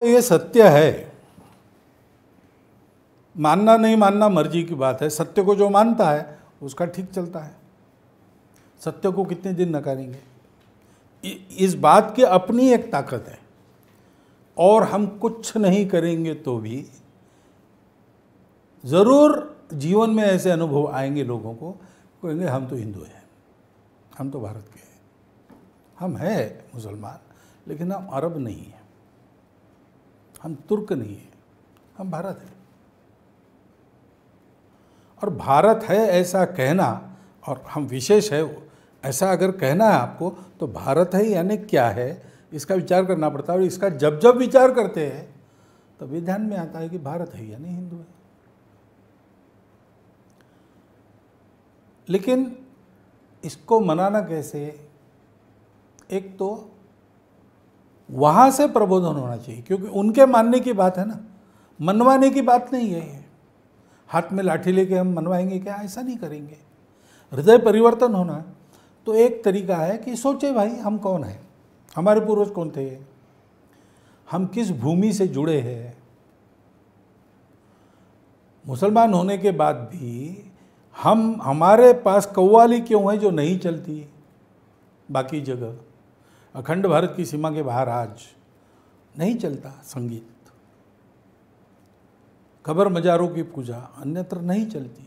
ये सत्य है, मानना नहीं मानना मर्जी की बात है। सत्य को जो मानता है उसका ठीक चलता है, सत्य को कितने दिन नकारेंगे। इस बात की अपनी एक ताकत है, और हम कुछ नहीं करेंगे तो भी ज़रूर जीवन में ऐसे अनुभव आएंगे, लोगों को कहेंगे हम तो हिंदू हैं, हम तो भारत के हैं, हम हैं मुसलमान, लेकिन हम अरब नहीं हैं, हम तुर्क नहीं हैं, हम भारत हैं। और भारत है ऐसा कहना, और हम विशेष है ऐसा अगर कहना है आपको, तो भारत है यानी क्या है इसका विचार करना पड़ता है। और इसका जब जब विचार करते हैं तब ये ध्यान में आता है कि भारत है यानी हिंदू है। लेकिन इसको मनाना कैसे? एक तो वहाँ से प्रबोधन होना चाहिए, क्योंकि उनके मानने की बात है ना, मनवाने की बात नहीं है ये। हाथ में लाठी लेके हम मनवाएंगे क्या? ऐसा नहीं करेंगे। हृदय परिवर्तन होना तो एक तरीका है कि सोचे भाई हम कौन हैं, हमारे पूर्वज कौन थे, हम किस भूमि से जुड़े हैं। मुसलमान होने के बाद भी हमारे पास कव्वाली क्यों है जो नहीं चलती बाकी जगह? अखंड भारत की सीमा के बाहर आज नहीं चलता संगीत, कब्र मजारों की पूजा अन्यत्र नहीं चलती।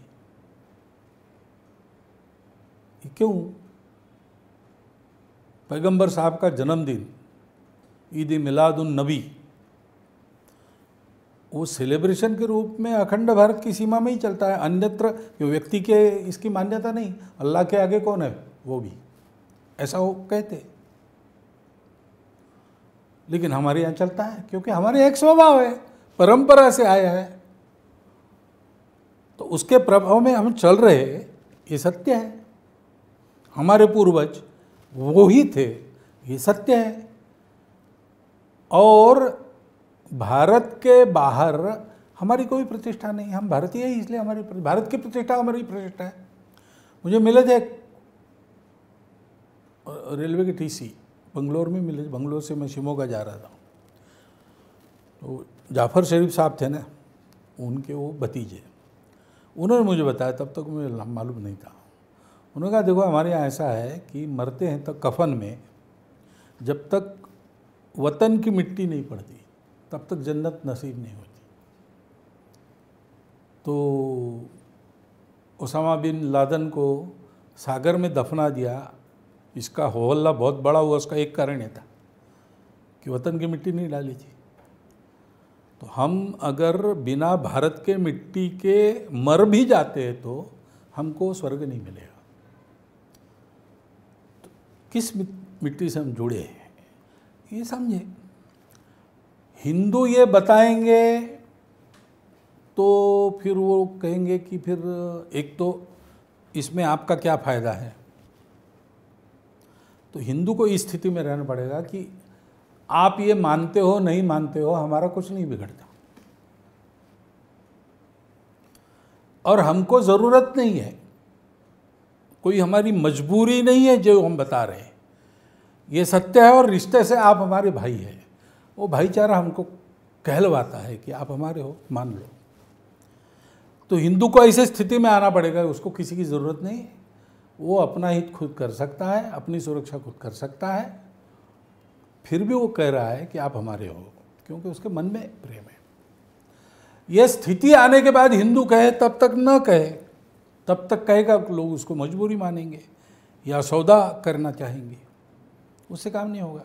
ये क्यों? पैगंबर साहब का जन्मदिन ईद मिलाद उन नबी, वो सेलिब्रेशन के रूप में अखंड भारत की सीमा में ही चलता है, अन्यत्र व्यक्ति के इसकी मान्यता नहीं। अल्लाह के आगे कौन है? वो भी ऐसा वो कहते, लेकिन हमारे यहाँ चलता है क्योंकि हमारे एक स्वभाव है, परंपरा से आया है, तो उसके प्रभाव में हम चल रहे, ये सत्य है। हमारे पूर्वज वो ही थे, ये सत्य है। और भारत के बाहर हमारी कोई प्रतिष्ठा नहीं, हम भारतीय हैं इसलिए हमारी भारत की प्रतिष्ठा हमारी प्रतिष्ठा है। मुझे मिले थे रेलवे के टीसी बंगलोर में मिले, बंगलोर से मैं शिमोगा जा रहा था, तो जाफर शरीफ साहब थे ना, उनके वो भतीजे, उन्होंने मुझे बताया, तब तक मुझे मालूम नहीं था। उन्होंने कहा देखो हमारे यहाँ ऐसा है कि मरते हैं तक कफन में, जब तक वतन की मिट्टी नहीं पड़ती तब तक जन्नत नसीब नहीं होती। तो ओसामा बिन लादेन को सागर में दफना दिया, इसका हो हल्ला बहुत बड़ा हुआ, उसका एक कारण ये था कि वतन की मिट्टी नहीं डाली थी। तो हम अगर बिना भारत के मिट्टी के मर भी जाते हैं तो हमको स्वर्ग नहीं मिलेगा। तो किस मिट्टी से हम जुड़े हैं ये समझे। हिंदू ये बताएंगे तो फिर वो कहेंगे कि फिर एक तो इसमें आपका क्या फ़ायदा है। तो हिंदू को इस स्थिति में रहना पड़ेगा कि आप ये मानते हो नहीं मानते हो, हमारा कुछ नहीं बिगड़ता, और हमको ज़रूरत नहीं है, कोई हमारी मजबूरी नहीं है जो हम बता रहे हैं, ये सत्य है। और रिश्ते से आप हमारे भाई हैं, वो भाईचारा हमको कहलवाता है कि आप हमारे हो, मान लो। तो हिंदू को ऐसी स्थिति में आना पड़ेगा, उसको किसी की ज़रूरत नहीं है, वो अपना हित खुद कर सकता है, अपनी सुरक्षा खुद कर सकता है, फिर भी वो कह रहा है कि आप हमारे हो, क्योंकि उसके मन में प्रेम है। यह स्थिति आने के बाद हिंदू कहे तब तक न कहे, तब तक कहेगा लोग उसको मजबूरी मानेंगे या सौदा करना चाहेंगे, उससे काम नहीं होगा।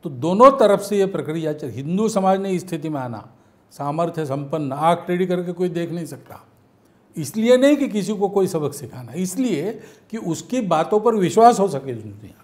तो दोनों तरफ से ये प्रक्रिया चल। हिंदू समाज ने इस स्थिति में आना, सामर्थ्य संपन्न, आँख टेढ़ी करके कोई देख नहीं सकता, इसलिए नहीं कि किसी को कोई सबक सिखाना, इसलिए कि उसकी बातों पर विश्वास हो सके दुनिया।